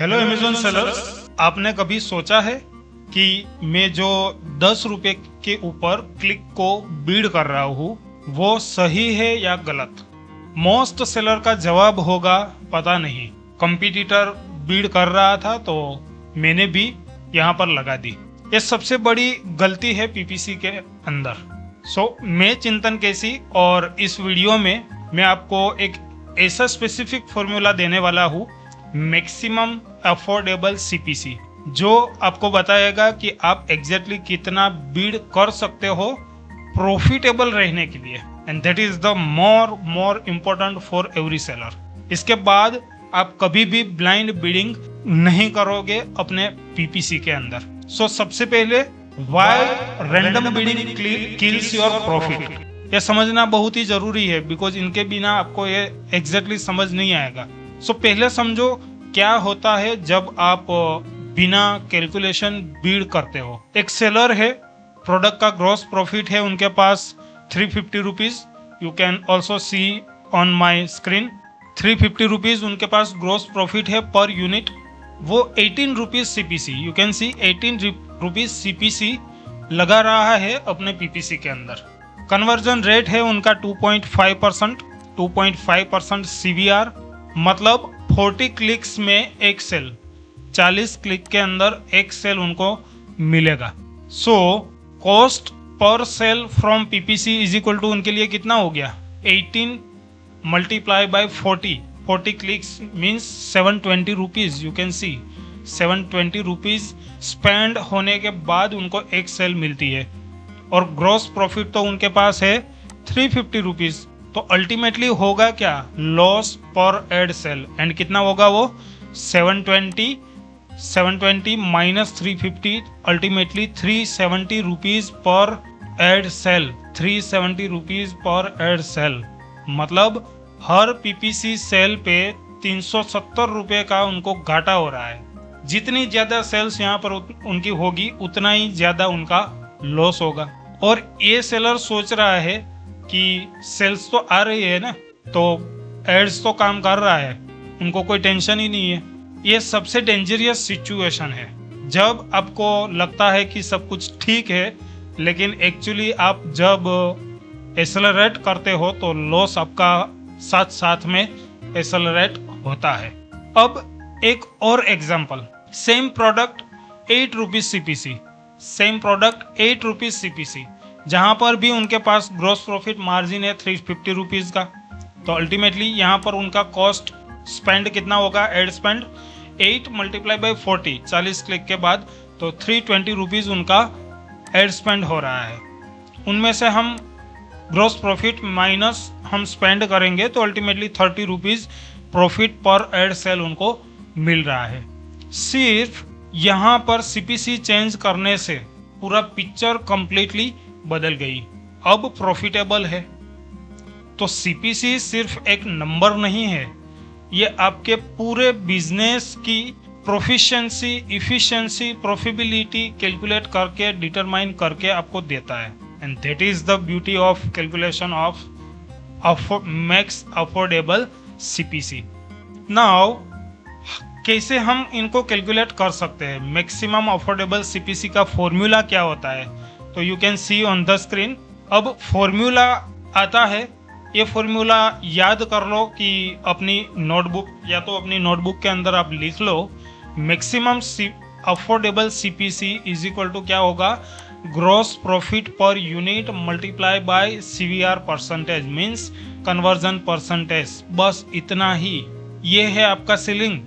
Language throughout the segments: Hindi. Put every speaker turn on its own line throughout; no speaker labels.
हेलो अमेजोन सेलर्स, आपने कभी सोचा है कि मैं जो 10 रुपए के ऊपर क्लिक को बीड कर रहा हूँ वो सही है या गलत? मोस्ट सेलर का जवाब होगा पता नहीं, कंपटीटर बीड कर रहा था तो मैंने भी यहाँ पर लगा दी। ये सबसे बड़ी गलती है पीपीसी के अंदर। मैं चिंतन केसी और इस वीडियो में मैं आपको एक ऐसा स्पेसिफिक फॉर्मूला देने वाला हूँ, मैक्सिमम अफोर्डेबल सीपीसी, जो आपको बताएगा कि आप एग्जैक्टली कितना बीड कर सकते हो प्रॉफिटेबल रहने के लिए, and that is the more important for every seller. इसके बाद आप कभी भी ब्लाइंड बीडिंग नहीं करोगे अपने पीपीसी के अंदर। सबसे पहले why random bidding kills your profit, ये समझना बहुत ही जरूरी है, बिकॉज इनके बिना आपको ये एग्जैक्टली समझ नहीं आएगा। पहले समझो क्या होता है जब आप बिना कैलकुलेशन बीड करते हो। एक सेलर है, प्रोडक्ट का ग्रॉस प्रॉफिट है उनके पास 350 rupees, you can also see on my screen. 350 rupees उनके पास ग्रॉस प्रॉफिट है पर यूनिट। वो 18 rupees CPC, you can C 18 rupees CPC लगा रहा है अपने पीपीसी के अंदर। कन्वर्जन रेट है उनका 2.5%, 2.5% सीवीआर, मतलब 40 क्लिक्स में एक सेल, 40 क्लिक के अंदर एक सेल उनको मिलेगा। Cost per sale from PPC is equal to उनके लिए कितना हो गया? 18 multiply by 40 clicks means 720 rupees. You can see 720 rupees spend होने के बाद उनको एक सेल मिलती है, और ग्रॉस प्रॉफिट तो उनके पास है 350 रुपीज। तो अल्टीमेटली होगा क्या? Loss per ad sale, and कितना होगा वो? 720 minus 350, ultimately 370 rupees per ad sale, 370 rupees per ad sale, मतलब हर पीपीसी सेल पे 370 रुपए का उनको घाटा हो रहा है। जितनी ज्यादा सेल्स यहाँ पर उनकी होगी उतना ही ज्यादा उनका लॉस होगा। और ये सेलर सोच रहा है कि सेल्स तो आ रही है ना, तो एड्स तो काम कर रहा है, उनको कोई टेंशन ही नहीं है। ये सबसे डेंजरियस सिचुएशन है, जब आपको लगता है कि सब कुछ ठीक है, लेकिन एक्चुअली आप जब एक्सेलरेट करते हो तो लॉस आपका साथ साथ में एक्सेलरेट होता है। अब एक और example, same product 8 rupees CPC, same product 8 rupees CPC, जहां पर भी उनके पास ग्रॉस प्रॉफिट मार्जिन है 350 रुपीज का। तो अल्टीमेटली यहाँ पर उनका कॉस्ट स्पेंड कितना होगा? Ad spend 8 multiply by 40, 40 click के बाद, तो 320 रुपीज उनका एड स्पेंड हो रहा है। उनमें से हम ग्रॉस प्रॉफिट माइनस हम स्पेंड करेंगे तो अल्टीमेटली 30 रुपीज प्रॉफिट पर एड सेल उनको मिल रहा है। सिर्फ यहाँ पर सीपीसी चेंज करने से पूरा पिक्चर कंप्लीटली बदल गई, अब प्रॉफिटेबल है। तो सीपीसी सिर्फ एक नंबर नहीं है, ये आपके पूरे बिजनेस की प्रोफिशिएंसी, इफिशिएंसी, प्रॉफिटेबिलिटी कैलकुलेट करके, डिटरमाइन करके आपको देता है, and that is the beauty of calculation of max affordable CPC. Now कैसे हम इनको कैलकुलेट कर सकते हैं? मैक्सिमम अफोर्डेबल सीपीसी का फॉर्मूला क्या होता है? तो you can C on the screen. अब फॉर्मूला आता है, ये फॉर्मूला याद कर लो कि अपनी नोटबुक, या तो अपनी नोटबुक के अंदर आप लिख लो। Maximum affordable CPC is equal to क्या होगा? Gross profit per unit multiply by CVR percentage, means conversion percentage. बस इतना ही, ये है आपका सीलिंग,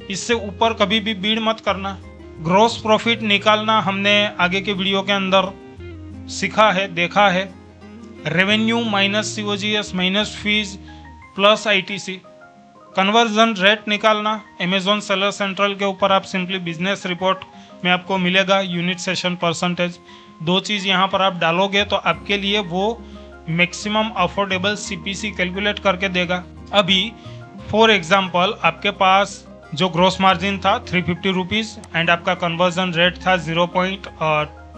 इससे ऊपर कभी भी बीड मत करना। ग्रॉस प्रॉफिट निकालना हमने आगे के वीडियो के अंदर सीखा है, देखा है। Revenue minus COGS minus fees plus ITC. Conversion rate निकालना अमेजोन सेलर सेंट्रल के ऊपर आप सिंपली बिजनेस रिपोर्ट में आपको मिलेगा यूनिट सेशन परसेंटेज। दो चीज़ यहाँ पर आप डालोगे तो आपके लिए वो मैक्सिमम अफोर्डेबल सीपीसी कैलकुलेट करके देगा। अभी फॉर एग्जांपल आपके पास जो ग्रॉस मार्जिन था 350 रुपीज़ एंड आपका कन्वर्जन रेट था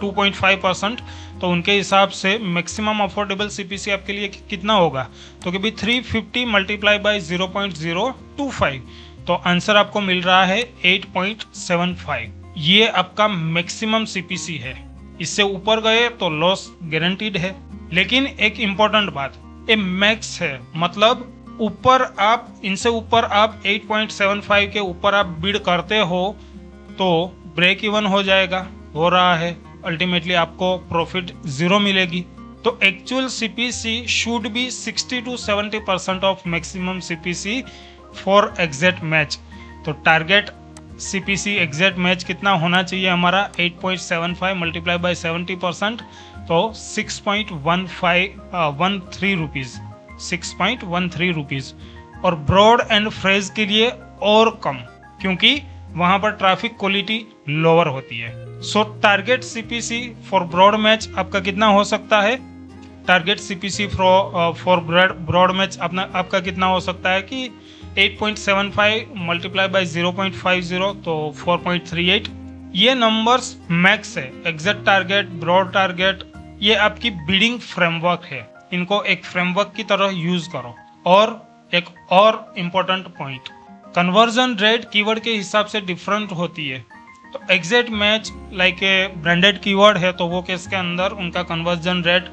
2.5%, तो उनके हिसाब से मैक्सिमम अफोर्डेबल सीपीसी आपके लिए कितना होगा? तो कि भाई 350 मल्टीप्लाई बाई 0.025, तो आंसर आपको मिल रहा है 8.75। ये आपका मैक्सिमम सीपीसी है, इससे ऊपर गए तो लॉस गारंटीड है। लेकिन एक इम्पोर्टेंट बात, ये मैक्स है, मतलब ऊपर आप इनसे ऊपर आप 8.75 के ऊपर आप बिड करते हो तो ब्रेक इवन हो जाएगा, हो रहा है, अल्टीमेटली आपको प्रॉफिट 0 मिलेगी। तो actual CPC should be 60 to 70% of maximum CPC for exact match. तो टारगेट सीपीसी एग्जैक्ट मैच कितना होना चाहिए हमारा, 8.75 मल्टीप्लाई बाय 70%, तो 6.13 रुपीज़, 6.13 रुपीज़। और ब्रॉड एंड फ्रेज के लिए और कम, क्योंकि वहां पर ट्रैफिक क्वालिटी लोअर होती है। So target CPC for broad match आपका कितना हो सकता है, target CPC for broad match आपका कितना हो सकता है कि 8.75 मल्टीप्लाई बाय 0.50 तो 4.38। ये नंबर्स मैक्स है। एग्जैक्ट टारगेट, ब्रॉड टारगेट, ये आपकी बिडिंग फ्रेमवर्क है, इनको एक फ्रेमवर्क की तरह यूज करो। और एक और important point, conversion rate keyword के हिसाब से डिफरेंट होती है। तो exact match like a branded keyword है तो वो केस के अंदर उनका कन्वर्जन रेट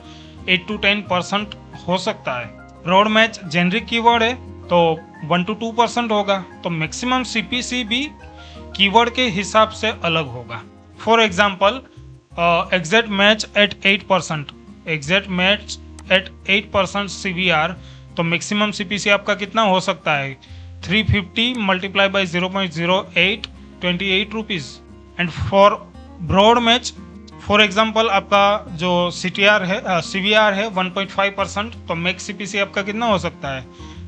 8 to 10% हो सकता है। ब्रॉड मैच जेनरिक कीवर्ड है तो 1 to 2% होगा। तो मैक्सिमम सीपीसी भी कीवर्ड के हिसाब से अलग होगा। For example exact match at 8%, exact match at 8% CVR, तो मैक्सिमम सीपीसी आपका कितना हो सकता है, 350 multiply by 0.08, 28 rupees. And for broad match for example आपका जो सीटीआर है, सीवीआर है 1.5%, तो मैक्स सीपीसी आपका कितना हो सकता है,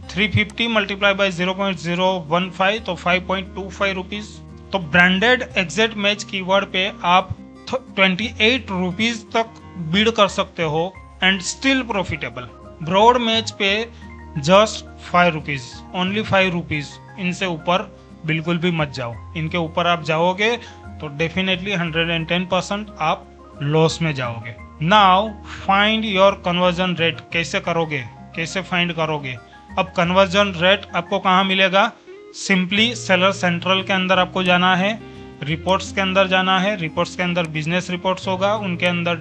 350 मल्टीप्लाई बाय 0.015, तो 5.25 रुपीज़। तो ब्रांडेड एग्जैक्ट मैच कीवर्ड पे आप 28 रुपीज़ तक बिड कर सकते हो and still profitable. Broad match पे जस्ट 5 रुपीज़, ओनली 5 रुपीज़, इनसे ऊपर बिल्कुल भी मत जाओ। इनके ऊपर आप जाओगे तो डेफिनेटली 110% आप लॉस में जाओगे। Now find your conversion rate, कैसे करोगे, कैसे फाइंड करोगे। अब कन्वर्जन रेट आपको कहाँ मिलेगा, सिंपली सेलर सेंट्रल के अंदर आपको जाना है, रिपोर्ट्स के अंदर जाना है, रिपोर्ट्स के अंदर बिजनेस रिपोर्ट्स होगा, उनके अंदर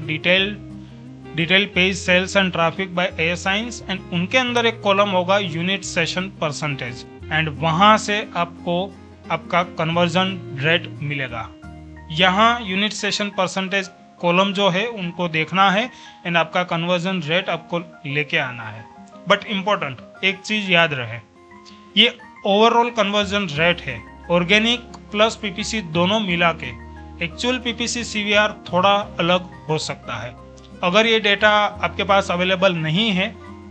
detail page sales and traffic by ASINs, and उनके अंदर एक कॉलम होगा यूनिट सेशन परसेंटेज, एंड वहां से आपको आपका कन्वर्जन रेट मिलेगा। यहाँ यूनिट सेशन परसेंटेज कॉलम जो है उनको देखना है एंड आपका कन्वर्जन रेट आपको लेके आना है। बट इम्पोर्टेंट एक चीज याद रहे, ये ओवरऑल कन्वर्जन रेट है, ऑर्गेनिक प्लस पीपीसी दोनों मिला के। एक्चुअल पीपीसी सीवीआर थोड़ा अलग हो सकता है। अगर ये डेटा आपके पास अवेलेबल नहीं है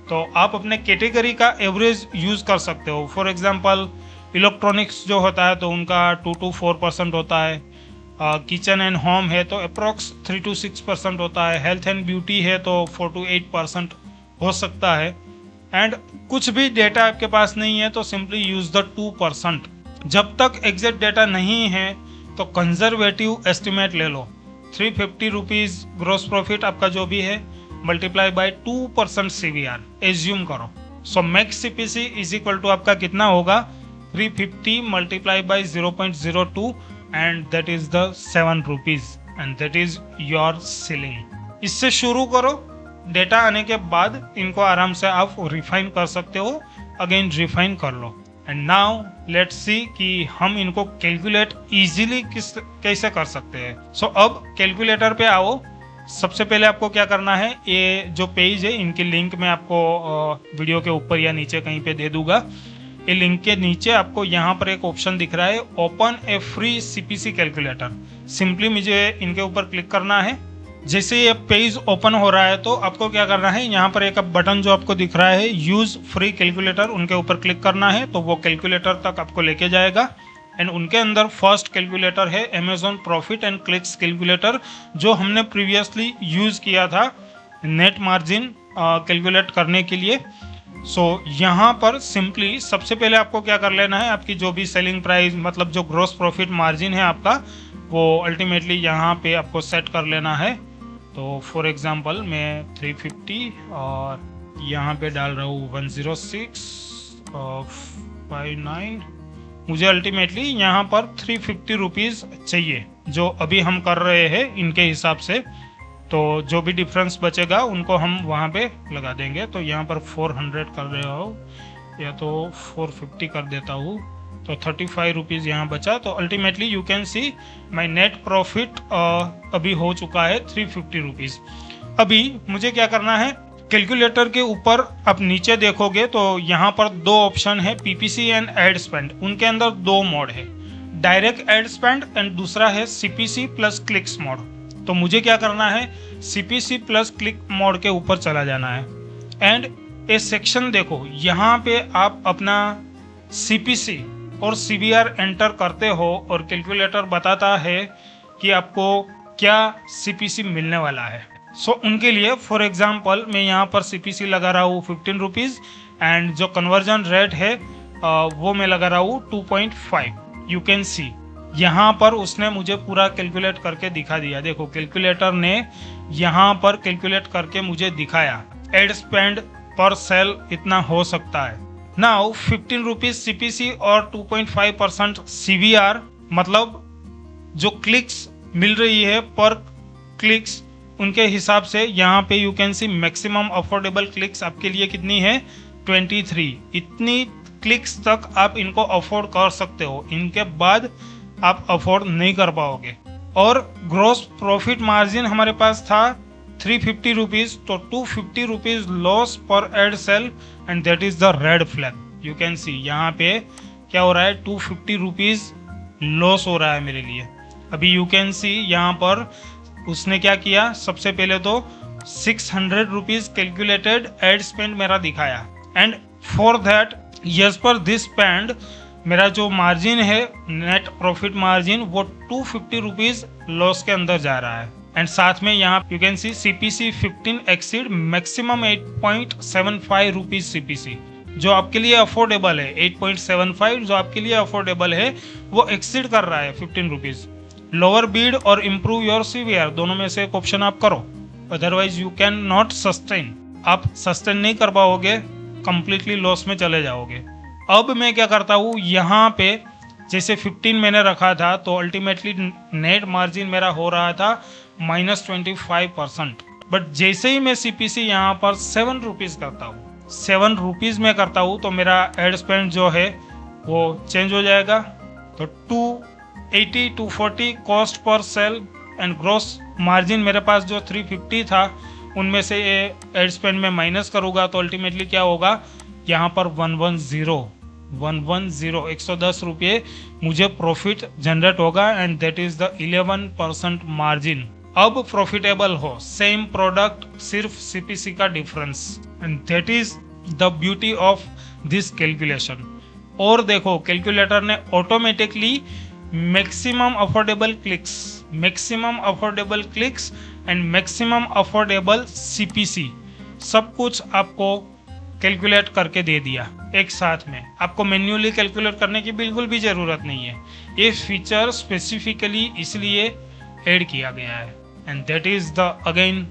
तो आप अपने कैटेगरी का एवरेज यूज कर सकते हो। फॉर एग्जांपल इलेक्ट्रॉनिक्स जो होता है तो उनका 2 to 4% होता है, किचन एंड होम है तो अप्रॉक्स 3 to 6% होता है, हेल्थ एंड ब्यूटी है तो 4 to 8% हो सकता है। एंड कुछ भी डेटा आपके पास नहीं है तो सिंपली यूज द 2%। जब तक एग्जैक्ट डेटा नहीं है तो कंजर्वेटिव एस्टिमेट ले लो, 350 रुपीज़ ग्रॉस प्रॉफिट आपका जो भी है मल्टीप्लाई बाय 2% सीवीआर एज्यूम करो। So max CPC is equal to आपका कितना होगा, 350 multiply by 0.02 and that is the 7 rupees and that is your selling. इससे शुरू करो, डेटा आने के बाद इनको आराम से आप रिफाइन कर सकते हो, अगेन रिफाइन कर लो। एंड नाउ लेट्स सी कि हम इनको कैलकुलेट इजीली कैसे कर सकते हैं। सो अब कैलकुलेटर पे आओ। सबसे पहले आपको क्या करना है, ये जो पेज है इनकी लिंक मैं आपको वीडियो के ऊपर या नीचे कहीं पे दे दूंगा। ये लिंक के नीचे आपको यहाँ पर एक ऑप्शन दिख रहा है, ओपन ए फ्री सीपीसी कैलकुलेटर। सिंपली मुझे इनके ऊपर क्लिक करना है। जैसे ये पेज ओपन हो रहा है तो आपको क्या करना है, यहाँ पर एक बटन जो आपको दिख रहा है यूज फ्री कैलकुलेटर, उनके ऊपर क्लिक करना है तो वो कैलकुलेटर तक आपको लेके जाएगा। एंड उनके अंदर फर्स्ट कैलकुलेटर है Amazon profit and clicks calculator, जो हमने प्रीवियसली यूज किया था नेट मार्जिन कैलकुलेट करने के लिए। सो यहाँ पर सिंपली सबसे पहले आपको क्या कर लेना है, आपकी जो भी सेलिंग प्राइस मतलब जो ग्रॉस प्रॉफिट मार्जिन है आपका, वो अल्टीमेटली यहाँ पे आपको सेट कर लेना है। तो फॉर एग्जांपल मैं 350 और यहाँ पे डाल रहा हूँ 106 59, मुझे अल्टीमेटली यहाँ पर 350 रुपीज़ चाहिए, जो अभी हम कर रहे हैं इनके हिसाब से। तो जो भी डिफरेंस बचेगा उनको हम वहाँ पे लगा देंगे। तो यहाँ पर 400 कर रहा हूँ, या तो 450 कर देता हूँ, तो 35 रुपीज़ यहाँ बचा। तो ultimately you can C my net profit अभी हो चुका है 350 रुपीज़। अभी मुझे क्या करना है, कैलकुलेटर के ऊपर आप नीचे देखोगे तो यहाँ पर दो ऑप्शन है, पीपीसी एंड एड स्पेंड। उनके अंदर दो मोड है, डायरेक्ट एड स्पेंड एंड दूसरा है सीपीसी प्लस क्लिक्स मोड। तो मुझे क्या करना है, सीपीसी प्लस क्लिक मोड के ऊपर चला जाना है एंड ये सेक्शन देखो, यहाँ पे आप अपना सीपीसी और सीवीआर एंटर करते हो और कैलकुलेटर बताता है कि आपको क्या सीपीसी मिलने वाला है। सो उनके लिए फॉर एग्जांपल मैं यहाँ पर सीपीसी लगा रहा हूँ 15 रुपीज़ एंड जो कन्वर्जन रेट है वो मैं लगा रहा हूँ 2.5। यू कैन सी यहाँ पर उसने मुझे पूरा कैलकुलेट करके दिखा दिया। देखो कैलकुलेटर ने यहाँ पर कैलकुलेट करके मुझे दिखाया एड स्पेंड पर सेल इतना हो सकता है। नाउ 15 रुपीज़ सीपीसी और 2.5% सीवीआर, मतलब जो क्लिक्स मिल रही है पर क्लिक्स, उनके हिसाब से यहाँ पे you can C maximum affordable clicks आपके लिए कितनी है, 23। इतनी क्लिक्स तक आप इनको अफोर्ड कर सकते हो, इनके बाद आप अफोर्ड नहीं कर पाओगे। और ग्रॉस प्रॉफिट मार्जिन हमारे पास था 350 रुपीज़, तो 250 rupees loss per ad sale and that is the red flag. You can see यहाँ पे क्या हो रहा है, 250 रुपीज़ लॉस हो रहा है मेरे लिए। अभी यू कैन सी यहाँ पर उसने क्या किया, सबसे पहले तो 600 रुपीज़ कैलकुलेटेड एड स्पेंड मेरा दिखाया एंड फॉर दैट यस पर दिस स्पेंड मेरा जो मार्जिन है नेट प्रॉफिट मार्जिन वो 250 रुपीज़ लॉस के अंदर जा रहा है। एंड साथ में यहाँ you can C CPC 15 exceed maximum 8.75 rupees CPC, जो आपके लिए अफोर्डेबल है। 8.75 जो आपके लिए अफोर्डेबल है वो एक्सीड कर रहा है 15 रुपीज़। लोअर बीड और इम्प्रूव योर सीवीआर, दोनों में से एक ऑप्शन आप करो, otherwise you can not sustain. आप सस्टेन नहीं कर पाओगे, कंप्लीटली लॉस में चले जाओगे। अब मैं क्या करता हूँ, यहाँ पे जैसे 15 मैंने रखा था तो अल्टीमेटली नेट मार्जिन मेरा हो रहा था -25%। बट जैसे ही मैं सीपीसी यहाँ पर 7 रुपीज़ करता हूँ, 7 रुपीज़ में करता हूँ, तो मेरा एड स्पेंड जो है वो चेंज हो जाएगा। तो 280 240 cost per cell and gross margin मेरे पास जो 350 था उनमें से एड स्पेंड में माइनस करूँगा तो अल्टीमेटली क्या होगा, यहाँ पर 110 रुपये मुझे प्रॉफिट जनरेट होगा and that is the 11% margin. अब प्रॉफिटेबल हो, सेम प्रोडक्ट, सिर्फ सीपीसी का difference, and that is the beauty of this calculation. और देखो कैलकुलेटर ने automatically maximum affordable clicks and maximum affordable CPC सब कुछ आपको कैलकुलेट करके दे दिया एक साथ में। आपको मैन्युअली कैलकुलेट करने की बिल्कुल भी ज़रूरत नहीं है। ये फीचर स्पेसिफिकली इसलिए ऐड किया गया है and that is the again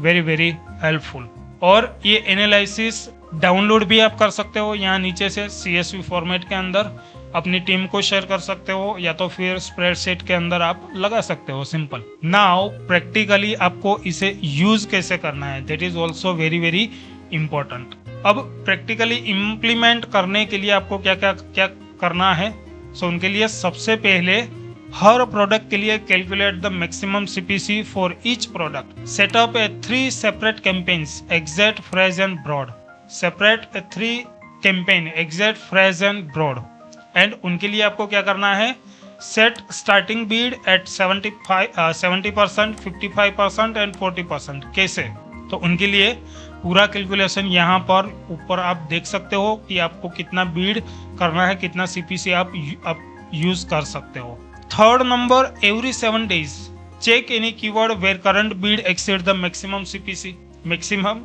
very very helpful. और ये एनालिसिस डाउनलोड भी आप कर सकते हो यहाँ नीचे से CSV फॉर्मेट के अंदर, अपनी टीम को शेयर कर सकते हो या तो फिर स्प्रेडशीट के अंदर आप लगा सकते हो, सिंपल। नाउ प्रैक्टिकली आपको इसे यूज कैसे करना है, that is also very very important. अब प्रैक्टिकली इम्प्लीमेंट करने के लिए आपको क्या क्या क्या करना है, सो उनके लिए सबसे पहले हर प्रोडक्ट के लिए calculate the maximum CPC for each product. Setup a 3 separate campaigns, exact, phrase and broad. Separate 3 campaign, exact, phrase and broad. And उनके लिए आपको क्या करना है, set starting bid at 70%, 55% and 40%। कैसे, तो उनके लिए पूरा कैलकुलेशन यहाँ पर ऊपर आप देख सकते हो कि आपको कितना बीड करना है, कितना सीपीसी आप यूज कर सकते हो। Third number, every 7 days check any keyword where current bid exceed the maximum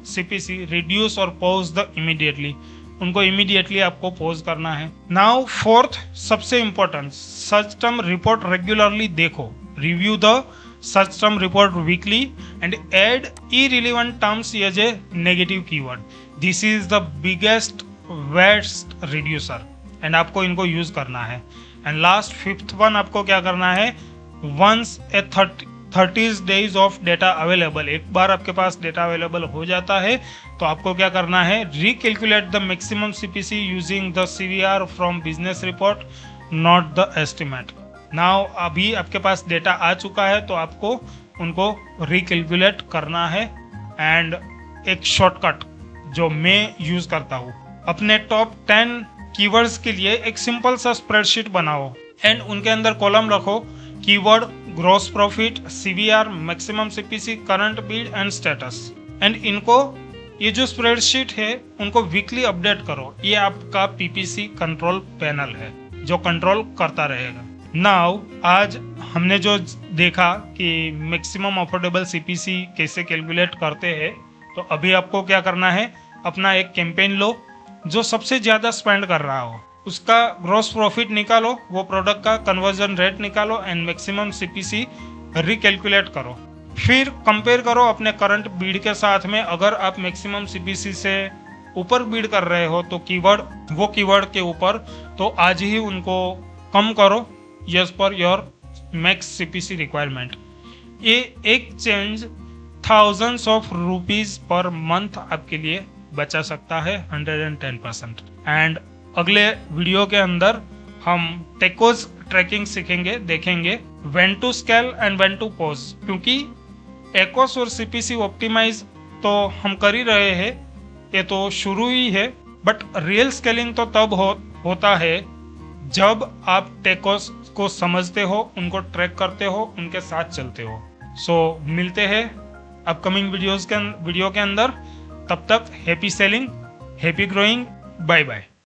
CPC reduce और पॉज द इमीडिएटली। उनको इमीडिएटली आपको पॉज करना है। नाउ फोर्थ सबसे important, search term report regularly देखो, review the search term report weekly and add irrelevant terms as a negative keyword. This is the biggest waste reducer. And आपको इनको यूज करना है। एंड लास्ट 5th वन आपको क्या करना है, once a 30 days of data available, एक बार आपके पास डेटा अवेलेबल हो जाता है तो आपको क्या करना है, recalculate the maximum CPC using the CVR from business report not the estimate. Now अभी आपके पास डेटा आ चुका है तो आपको उनको रिकैलकुलेट करना है। एंड एक शॉर्टकट जो मैं यूज करता हूँ, अपने टॉप 10 कीवर्ड्स के लिए एक सिंपल सा स्प्रेडशीट बनाओ एंड उनके अंदर कॉलम रखो keyword, gross profit, CVR, maximum CPC, current bid and status. And इनको, ये जो स्प्रेडशीट है उनको वीकली अपडेट करो। ये आपका पीपीसी कंट्रोल पैनल है जो कंट्रोल करता रहेगा। नाउ आज हमने जो देखा कि मैक्सिमम अफोर्डेबल सीपीसी कैसे कैलकुलेट करते हैं, तो अभी आपको क्या करना है, अपना एक कैंपेन लो जो सबसे ज्यादा स्पेंड कर रहा हो, उसका ग्रॉस प्रॉफिट निकालो, वो प्रोडक्ट का कन्वर्जन रेट निकालो एंड मैक्सिमम सीपीसी रिकैलकुलेट करो। फिर कंपेयर करो अपने करंट बीड के साथ में। अगर आप मैक्सिमम सीपीसी से ऊपर बीड कर रहे हो तो वो कीवर्ड के ऊपर, तो आज ही उनको कम करो yes per your max CPC requirement. ये एक change thousands of rupees per month आपके लिए बचा सकता है 110%। एंड अगले वीडियो के अंदर हम टेकोज ट्रैकिंग सीखेंगे, देखेंगे when to scale and when to pause, क्योंकि एकोस और सीपीसी ऑप्टिमाइज तो हम कर ही रहे हैं, ये तो शुरू ही है, बट रियल स्केलिंग तो तब होता है जब आप टेकोस को समझते हो, उनको ट्रैक करते हो, उनके साथ चलते हो। सो मिलते हैं अपकमिंग वीडियो के अंदर। तब तक happy selling, happy growing, bye bye.